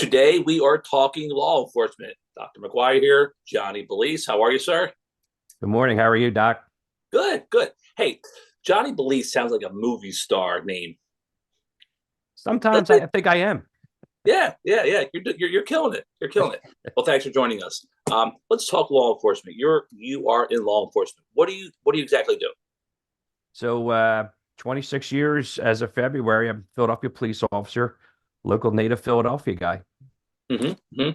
Today we are talking law enforcement. Dr. McGuire here, Johnny Belize. How are you, sir? Good morning. How are you, Doc? Good, good. Hey, Johnny Belize sounds like a movie star name. Sometimes Doesn't I it? I think I am. Yeah. You're killing it. You're killing it. Well, thanks for joining us. Let's talk law enforcement. You are in law enforcement. What do you exactly do? So, 26 years as of February, I'm a Philadelphia police officer, local native Philadelphia guy. Mm-hmm.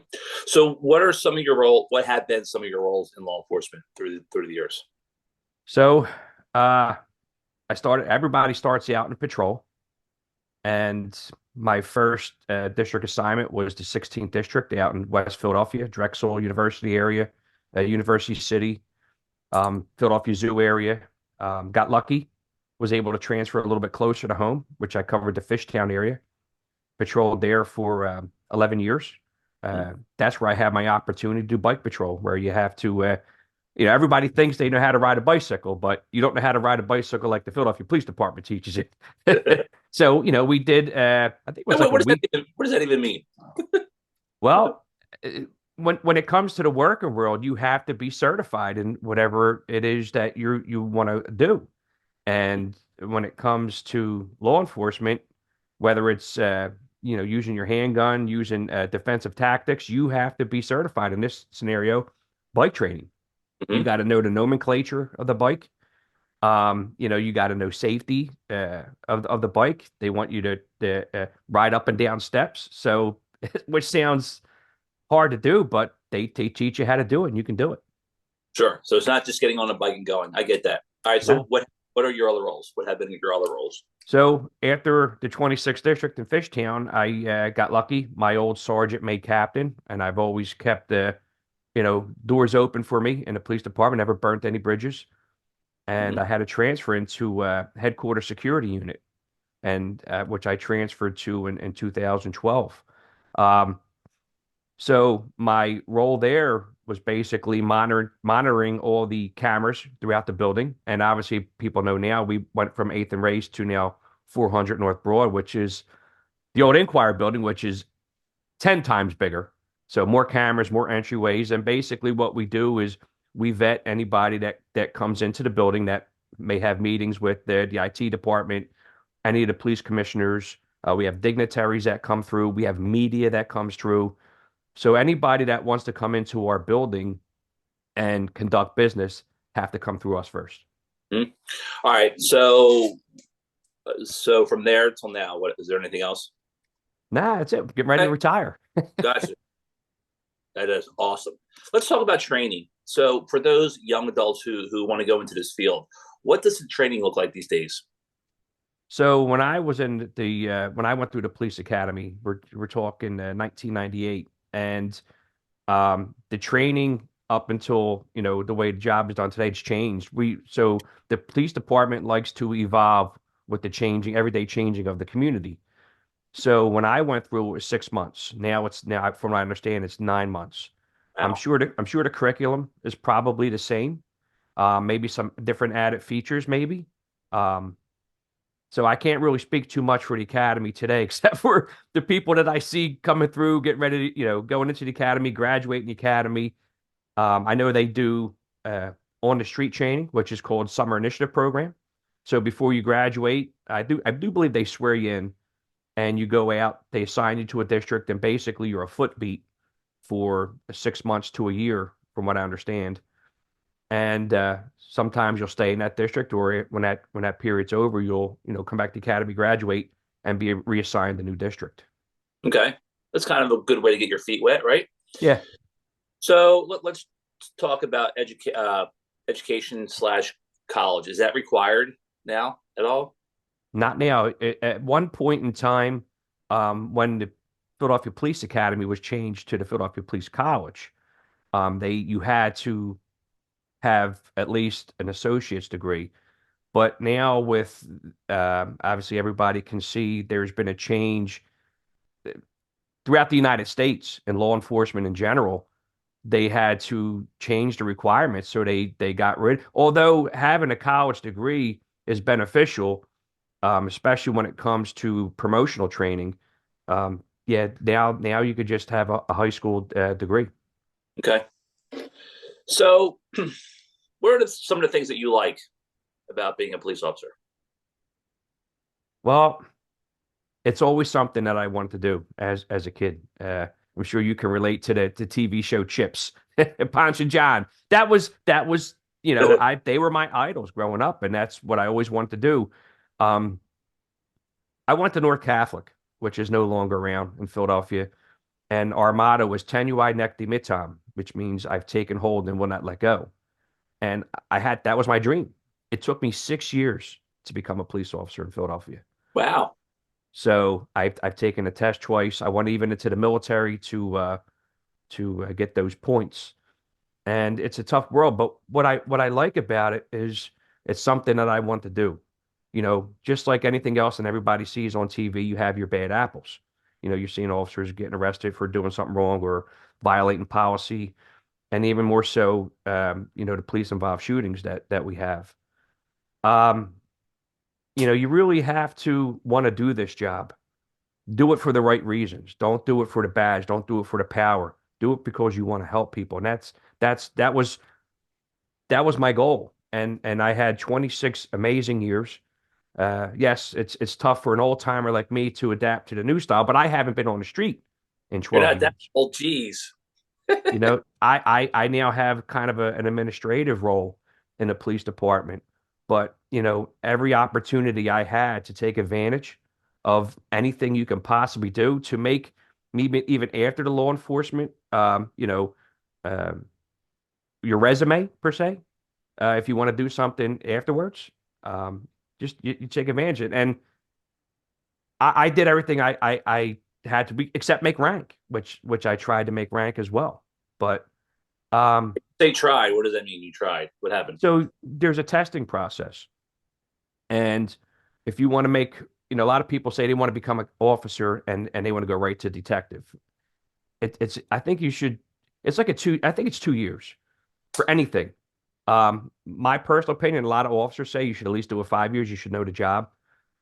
So, what are some of your role? What have been some of your roles in law enforcement through the years? So, uh, everybody starts out in patrol, and my first district assignment was the 16th district out in West Philadelphia, Drexel University area, University City, Philadelphia Zoo area. Got lucky, was able to transfer a little bit closer to home, which I covered the Fishtown area. Patrolled there for 11 years. That's where I had my opportunity to do bike patrol, where you have to, everybody thinks they know how to ride a bicycle, but you don't know how to ride a bicycle like the Philadelphia Police Department teaches it. So, we did, I think it was like a week. What does that even mean? Well, uh, when it comes to the working world, you have to be certified in whatever it is that you want to do. And when it comes to law enforcement, whether it's using your handgun, using defensive tactics, you have to be certified in this scenario, bike training. You Mm-hmm. got to know the nomenclature of the bike. You got to know safety of the bike. They want you to ride up and down steps. So, which sounds hard to do, but they teach you how to do it, and you can do it. Sure. So it's not just getting on a bike and going. I get that. All right. So No. what are your other roles? What have been your other roles? So after the 26th district in Fishtown, I got lucky. My old sergeant made captain, and I've always kept the, doors open for me in the police department. Never burnt any bridges, and Mm-hmm. I had a transfer into headquarters security unit, and which I transferred to in 2012. Um, so my role there was basically monitoring all the cameras throughout the building. And obviously, people know now we went from 8th and Race to now 400 North Broad, which is the old Inquiry building, which is 10 times bigger. So more cameras, more entryways. And basically, what we do is we vet anybody that comes into the building that may have meetings with the IT department, any of the police commissioners. We have dignitaries that come through. We have media that comes through. So anybody that wants to come into our building and conduct business have to come through us first. Mm-hmm. All right. So from there till now, what is there anything else? Nah, that's it. Getting ready to Okay. retire. Gotcha. That is awesome. Let's talk about training. So for those young adults who want to go into this field, what does the training look like these days? So when I was in the when I went through the police academy, we're talking 1998, and the training up until the way the job is done today, it's changed. So the police department likes to evolve with the changing, everyday changing of the community. So when I went through, it was 6 months. Now, from what I understand, it's 9 months. Wow. I'm sure the curriculum is probably the same. Maybe some different added features, maybe. Um, so I can't really speak too much for the academy today, except for the people that I see coming through, getting ready to, going into the academy, graduating the academy. I know they do on the street training, which is called Summer Initiative Program. So before you graduate, I do believe they swear you in and you go out, they assign you to a district, and basically you're a foot beat for 6 months to a year, from what I understand. And sometimes you'll stay in that district, or when that period's over, you'll come back to academy, graduate, and be reassigned a new district. Okay. That's kind of a good way to get your feet wet, right? Yeah, So let's talk about education slash college. Is that required now at all? not now. At one point in time, when the Philadelphia Police Academy was changed to the Philadelphia Police College, they you had to have at least an associate's degree. But now with obviously everybody can see there's been a change throughout the United States and law enforcement in general. They had to change the requirements, so they got rid. Although having a college degree is beneficial, especially when it comes to promotional training. yeah, now you could just have a high school degree. Okay. So, what are some of the things that you like about being a police officer? Well, it's always something that I wanted to do as a kid. I'm sure you can relate to the TV show Chips, Ponch and John. That was I they were my idols growing up, and that's what I always wanted to do. Um, I went to North Catholic, which is no longer around in Philadelphia, and our motto was "Tenuai Necti Mitam," which means I've taken hold and will not let go. And that was my dream. It took me 6 years to become a police officer in Philadelphia. Wow. So I've taken a test twice. I went even into the military to get those points. And it's a tough world, but what I like about it is it's something that I want to do. Just like anything else and everybody sees on TV, you have your bad apples. You're seeing officers getting arrested for doing something wrong or violating policy, and even more so, the police involved shootings that we have. Um, you really have to want to do this job. Do it for the right reasons. Don't do it for the badge. Don't do it for the power. Do it because you want to help people. And that's that was my goal. And I had 26 amazing years. Yes, it's tough for an old timer like me to adapt to the new style, but I haven't been on the street in You're 12 not that years. old. Geez. I now have kind of an administrative role in the police department, but every opportunity I had to take advantage of anything you can possibly do to make me even after the law enforcement, um, your resume per se, if you want to do something afterwards, um, just you take advantage of it. And I did everything I had to be except make rank, which I tried to make rank as well, but. Um, They tried. What does that mean? You tried. What happened? so there's a testing process. And if you want to make, a lot of people say they want to become an officer and they want to go right to detective. I think you should, it's like I think it's 2 years for anything. My personal opinion, a lot of officers say you should at least do it 5 years. You should know the job,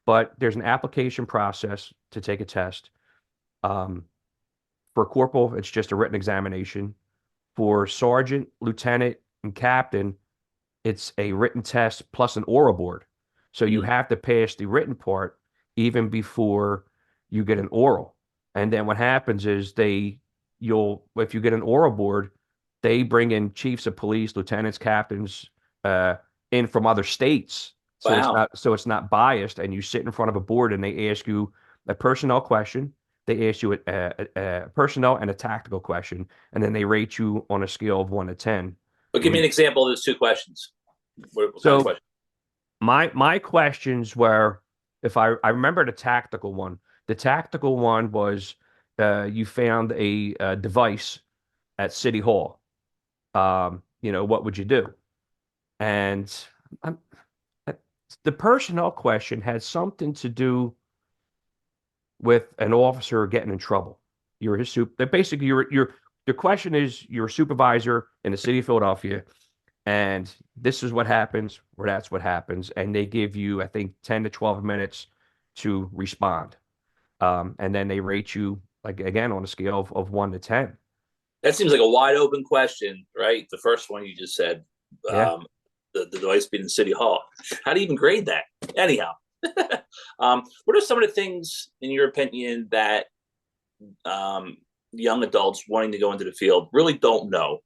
but there's an application process to take a test. Um, for corporal, it's just a written examination. For sergeant, lieutenant, and captain, it's a written test plus an oral board. So you Mm. have to pass the written part even before you get an oral. And then what happens is if you get an oral board, they bring in chiefs of police, lieutenants, captains, uh, in from other states. Wow. So it's not biased. And you sit in front of a board and they ask you a personnel question. They ask you a personnel and a tactical question, and then they rate you on a scale of 1 to 10. But give me Where an example of those two questions. What kind of So question? my questions were, if I remember the tactical one. The tactical one was, you found a device at City Hall. What would you do? And I'm, I- the personnel question had something to do with an officer getting in trouble. You're his basically the question is you're a supervisor in the city of Philadelphia, and this is what happens, or that's what happens, and they give you, I think, 10 to 12 minutes to respond. And then they rate you, like, again, on a scale of 1 to 10. That seems like a wide open question, right? The first one you just said, Yeah. um, the device being in City Hall. How do you even grade that? Anyhow, what are some of the things, in your opinion, that um, young adults wanting to go into the field really don't know?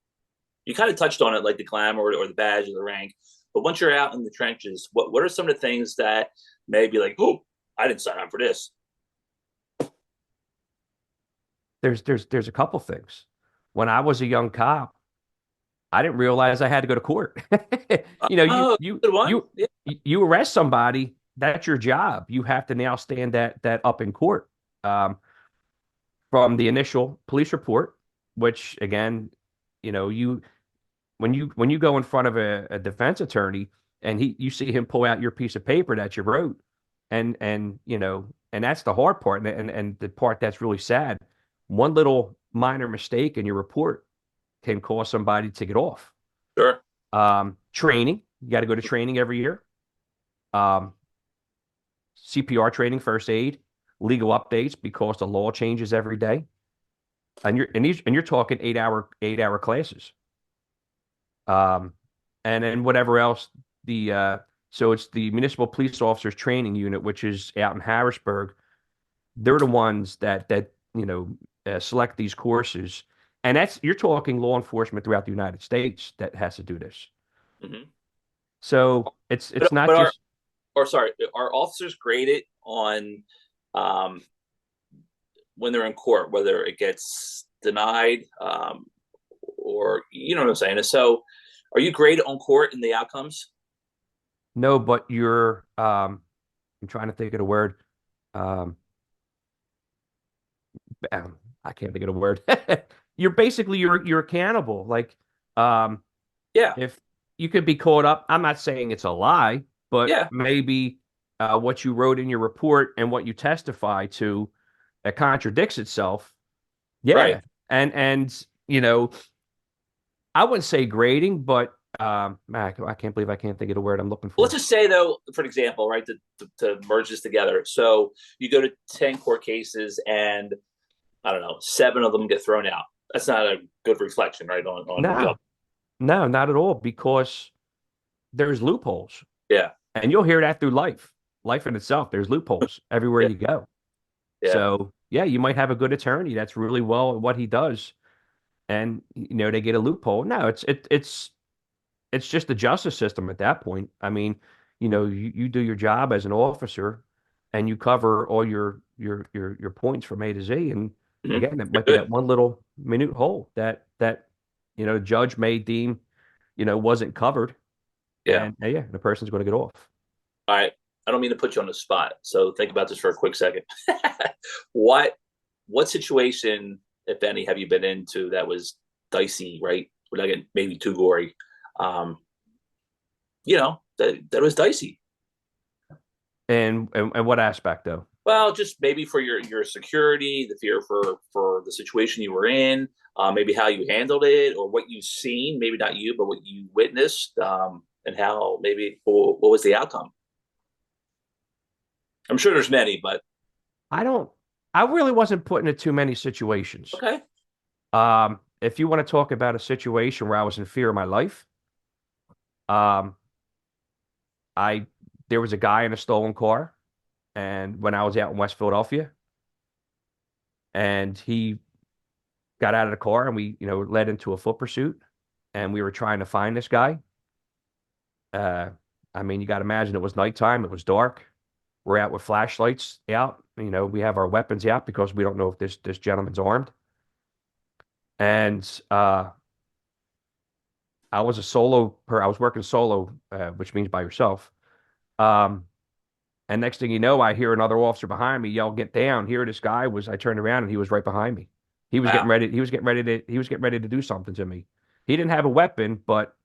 You kind of touched on it, like the glamour or the badge or the rank. But once you're out in the trenches, what are some of the things that maybe like, oh, I didn't sign up for this? There's a couple things. When I was a young cop, I didn't realize I had to go to court. You know, you Oh, you good one. you Yeah. you arrest somebody, that's your job. You have to now stand that up in court. Um, from the initial police report, which again, you when you go in front of a defense attorney and you see him pull out your piece of paper that you wrote, and that's the hard part, and the part that's really sad. One little minor mistake in your report can cause somebody to get off. Sure. Training, you got to go to training every year. Um, CPR training, first aid. legal updates because the law changes every day. And you're talking 8-hour classes. Um, and then whatever else the so it's the Municipal Police Officers Training Unit, which is out in Harrisburg. They're the ones that select these courses, and that's you're talking law enforcement throughout the United States that has to do this. Hmm. So it's not But just are officers graded on um, when they're in court, whether it gets denied or you know what I'm saying? So, are you graded on court in the outcomes? no, but you're I'm trying to think of the word. Um, I can't think of the word. You're accountable. Like um Yeah, if you could be caught up, I'm not saying it's a lie, but yeah, maybe what you wrote in your report and what you testify to that contradicts itself. right. Yeah. And I wouldn't say grading, but I can't believe I can't think of the word I'm looking Let's for. just say though, for an example, right, to merge this together. So you go to 10 court cases, and I don't know, 7 of them get thrown out. That's not a good reflection, right? On the No, no, not at all, because there's loopholes. yeah, And you'll hear that through life. Life in itself, there's loopholes everywhere yeah, you go. yeah. So yeah, you might have a good attorney that's really well at what he does, and they get a loophole. No, it's just the justice system at that point. I mean, you do your job as an officer, and you cover all your points from A to Z. And Mm-hmm. again, it might be Good. that one little minute hole that judge may deem wasn't covered, Yeah. and yeah, the person's going to get off. All right. I don't mean to put you on the spot, so think about this for a quick second. what what situation, if any, have you been into that was dicey, right? Without getting maybe too gory. Um, that was dicey. And what aspect though? Well, just maybe for your security, the fear for the situation you were in, maybe how you handled it, or what you've seen. Maybe not you, but what you witnessed, and how maybe what was the outcome. I'm sure there's many, but I don't. I really wasn't put into too many situations. okay. If you want to talk about a situation where I was in fear of my life, um, I there was a guy in a stolen car, and when I was out in West Philadelphia, and he got out of the car, and we, led into a foot pursuit, and we were trying to find this guy. Uh, I mean, you got to imagine it was nighttime, it was dark. We're out with flashlights out. We have our weapons out because we don't know if this gentleman's armed. And I was working solo, which means by yourself. Um, and next thing you know, I hear another officer behind me yell, "Get down!" Here, this guy was. I turned around and he was right behind me. He was getting Wow. ready. He was getting ready to do something to me. He didn't have a weapon, but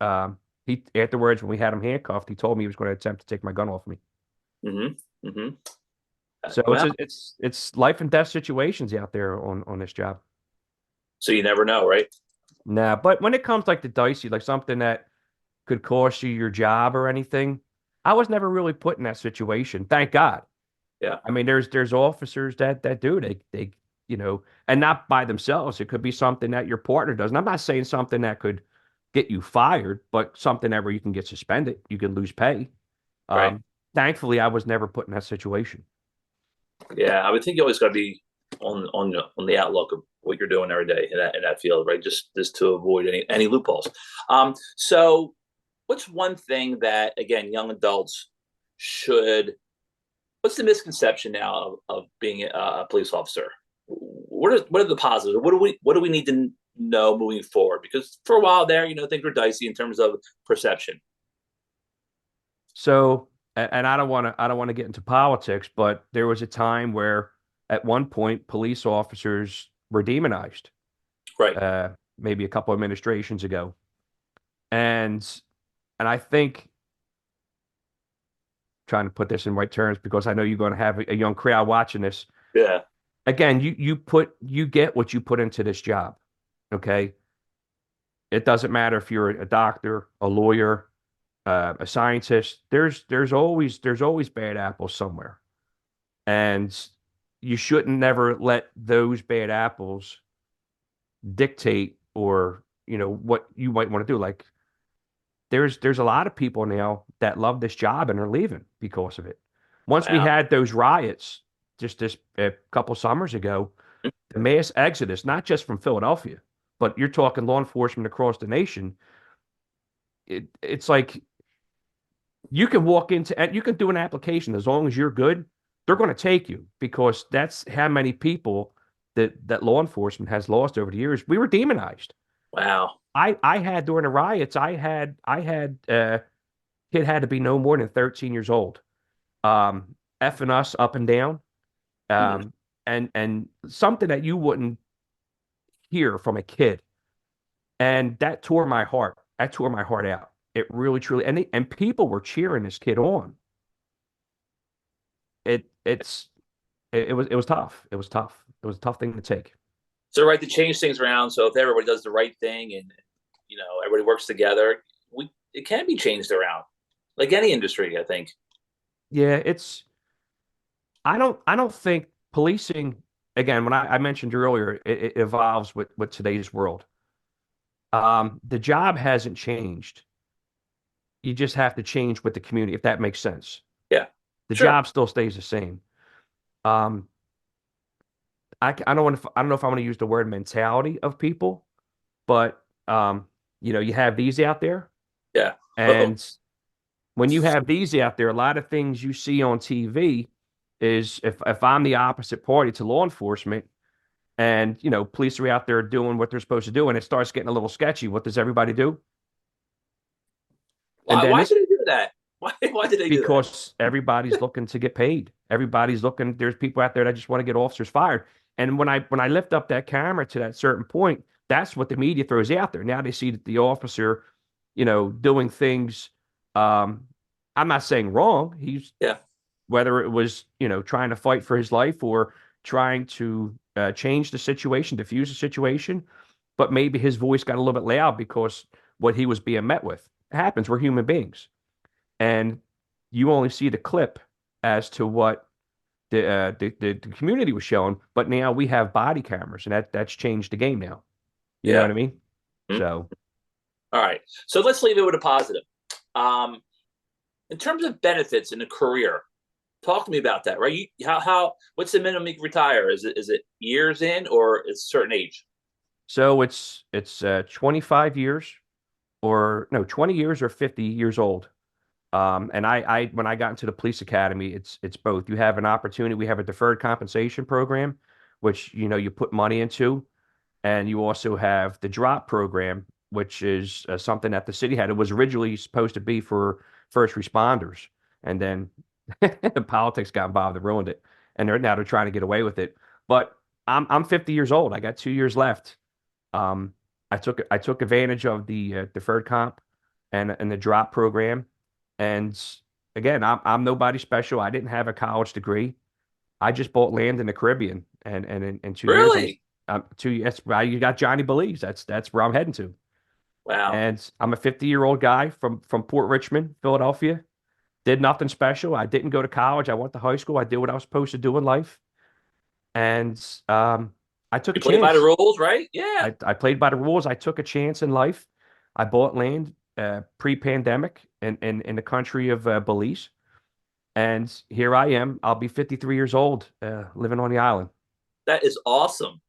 he afterwards, when we had him handcuffed, he told me he was going to attempt to take my gun off me. Mm-hmm. Mm-hmm. So Well, it's life and death situations out there on this job. so you never know, right? Nah, but when it comes like the dicey, like something that could cost you your job or anything, I was never really put in that situation. Thank God. Yeah. I mean, there's officers that do they and not by themselves. It could be something that your partner does. And I'm not saying something that could get you fired, but something that where you can get suspended, you can lose pay. Right. Thankfully, I was never put in that situation. Yeah. I would think you always got to be on the outlook of what you're doing every day in that field, right? Just to avoid any loopholes. So what's one thing that again young adults should what's the misconception now of being a police officer? What are the positives? What do we need to know moving forward? Because for a while there, things were dicey in terms of perception. So, and I don't want to get into politics, but there was a time where at one point police officers were demonized, Right. maybe a couple administrations ago. And and I think trying to put this in right terms because I know you're going to have a young crowd watching this. Yeah. Again, you get what you put into this job. Okay. It doesn't matter if you're a doctor, a lawyer, a scientist. There's always bad apples somewhere. And you shouldn't never let those bad apples dictate or, what you might want to do. Like there's a lot of people now that love this job and are leaving because of it. Once we Wow. had those riots just this a couple summers ago, the mass exodus, not just from Philadelphia, but you're talking law enforcement across the nation. It's like you can walk into and you can do an application as long as you're good, they're going to take you because that's how many people that law enforcement has lost over the years. We were demonized. Wow. I had during the riots, I had kid had to be no more than 13 years old. Effing us up and down. Hmm. Um, and something that you wouldn't hear from a kid. And that tore my heart. That tore my heart out. It really, truly, and people were cheering this kid on. It was tough. It was tough. It was a tough thing to take. So right to change things around. So if everybody does the right thing and everybody works together, we it can be changed around. Like any industry, I think. Yeah, I don't think policing, again, when I mentioned earlier, it evolves with today's world. The job hasn't changed. You just have to change with the community, if that makes sense. Yeah. The Sure. job still stays the same. Um, I don't know if I want to use the word mentality of people, but you have these out there, Yeah. Oh, and when you have these out there, a lot of things you see on TV is if I'm the opposite party to law enforcement, and police are out there doing what they're supposed to do, and it starts getting a little sketchy, what does everybody do? And why? then Why this did they do that? Why? Why did they do that? because everybody's looking to get paid. Everybody's looking. There's people out there that just want to get officers fired. And when I lift up that camera to that certain point, that's what the media throws out there. Now they see that the officer, doing things. Um, I'm not saying wrong. He's Yeah. whether it was trying to fight for his life or trying to change the situation, diffuse the situation, but maybe his voice got a little bit loud because what he was being met with. It happens. We're human beings and you only see the clip as to what the community was showing. But now we have body cameras, and that's changed the game now. You know Yeah. what I mean? Hmm? So All right. So let's leave it with a positive. Um, in terms of benefits in a career, talk to me about that. Right? How what's the minimum you can retire? Is it years in or it's a certain age? so it's 25 years or no 20 years or 50 years old. And I when I got into the police academy, it's both. You have an opportunity. We have a deferred compensation program, which you put money into. And you also have the drop program, which is something that the city had. It was originally supposed to be for first responders, and then politics got involved and ruined it. And they're trying to get away with it. But I'm 50 years old. I got 2 years left. Um, I took advantage of the deferred comp and the drop program. And again, I'm nobody special. I didn't have a college degree. I just bought land in the Caribbean, and in 2 years, Really? 2 years. Well, you got Johnny Believes. That's where I'm heading to. Wow. And I'm a 50-year-old guy from Port Richmond, Philadelphia. Did nothing special. I didn't go to college. I went to high school. I did what I was supposed to do in life, and I took a You play by the chance. rules, right? Yeah. I played by the rules. I took a chance in life. I bought land pre-pandemic in the country of Belize, and here I am. I'll be 53 years old, living on the island. That is awesome.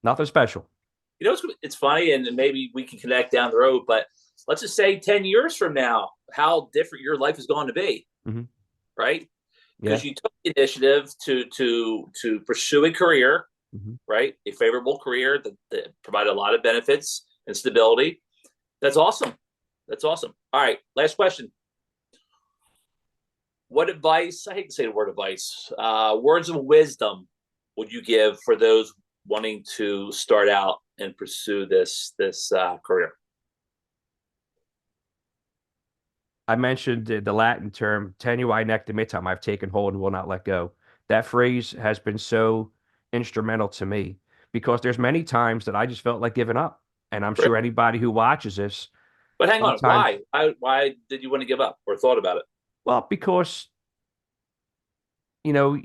Nothing special. It's funny, and maybe we can connect down the road. But let's just say 10 years from now, how different your life is going to be, Hmm. right? Yeah. Because you took the initiative to pursue a career, Hmm. right? A favorable career that provided a lot of benefits and stability. That's awesome. That's awesome. All right, last question. What advice? I hate to say the word advice. Words of wisdom would you give for those wanting to start out and pursue this career? I mentioned the Latin term "tenui nectem ipsum." I've taken hold and will not let go. That phrase has been so instrumental to me because there's many times that I just felt like giving up, and I'm sure anybody who watches this But hang on, sometimes, why? Why did you want to give up or thought about it? well, because you know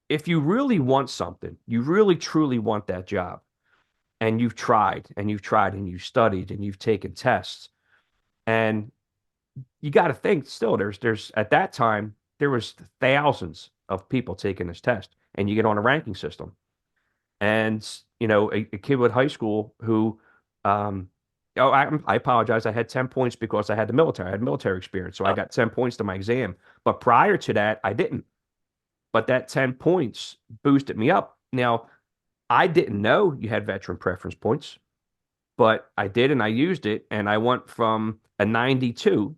if you really want something, you really truly want that job, and you've tried and you've tried and you've studied and you've taken tests, and you got to think still there's at that time there was thousands of people taking this test, and you get on a ranking system. And a kid with high school who um oh, I apologize, I had 10 points because I had the military, I had military experience, so I Oh, got 10 points to my exam. But prior to that I didn't. But that 10 points boosted me up. Now, I didn't know you had veteran preference points, but I did, and I used it, and I went from a 92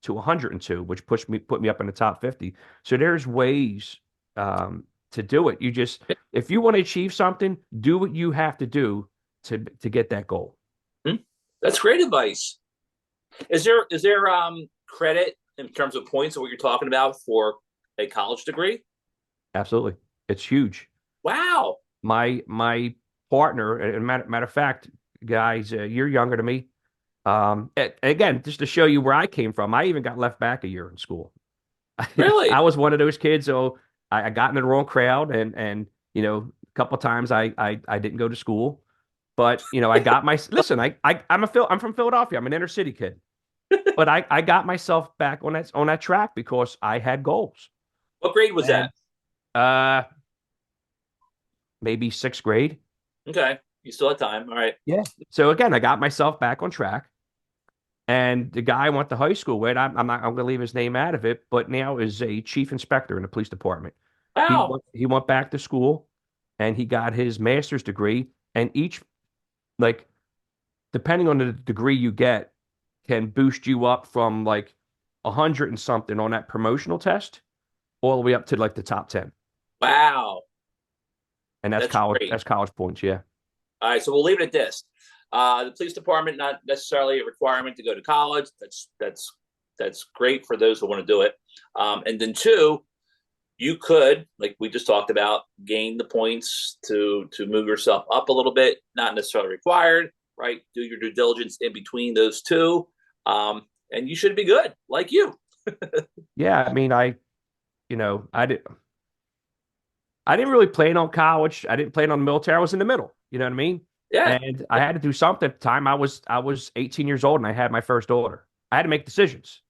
to 102, which put me up in the top 50. So there's ways to do it. You just, if you want to achieve something, do what you have to do to get that goal. hmm. That's great advice. Is there credit in terms of points of what you're talking about for a college degree? Absolutely. It's huge. Wow. My partner, and matter of fact, guys, you're younger than me. Again, just to show you where I came from, I even got left back a year in school. Really? I was one of those kids. So I got in the wrong crowd, and a couple of times I didn't go to school, but I got my listen. I'm from Philadelphia. I'm an inner city kid, but I got myself back on that track because I had goals. What grade was And that? uh, maybe sixth grade. Okay. You still have time. All right. Yeah. So again, I got myself back on track. And the guy I went to high school with, I'm going to leave his name out of it, but now is a chief inspector in the police department. Wow. He went back to school, and he got his master's degree. And each, like, depending on the degree you get, can boost you up from like 100 and something on that promotional test all the way up to like the top 10. Wow. And That's great. that's college points. Yeah. All right. So we'll leave it at this. The police department, not necessarily a requirement to go to college. That's great for those who want to do it. And then two, you could, like we just talked about, gain the points to move yourself up a little bit. Not necessarily required, right? Do your due diligence in between those two, and you should be good, like you. Yeah. I mean, you know, I did, I didn't really plan on college. I didn't plan on the military. I was in the middle. You know what I mean? Yeah. And I had to do something at the time. I was 18 years old, and I had my first daughter. I had to make decisions.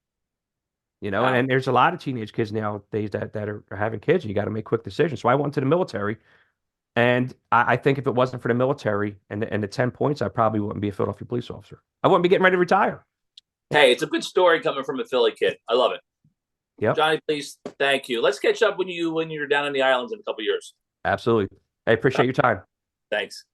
Wow. And there's a lot of teenage kids nowadays that are having kids, and you got to make quick decisions. So I went to the military, and I think if it wasn't for the military and the 10 points, I probably wouldn't be a Philadelphia police officer. I wouldn't be getting ready to retire. Hey, it's a good story coming from a Philly kid. I love it. Yep, Johnny, please, thank you. Let's catch up when you're down in the islands in a couple years. absolutely. I appreciate your time. Thanks.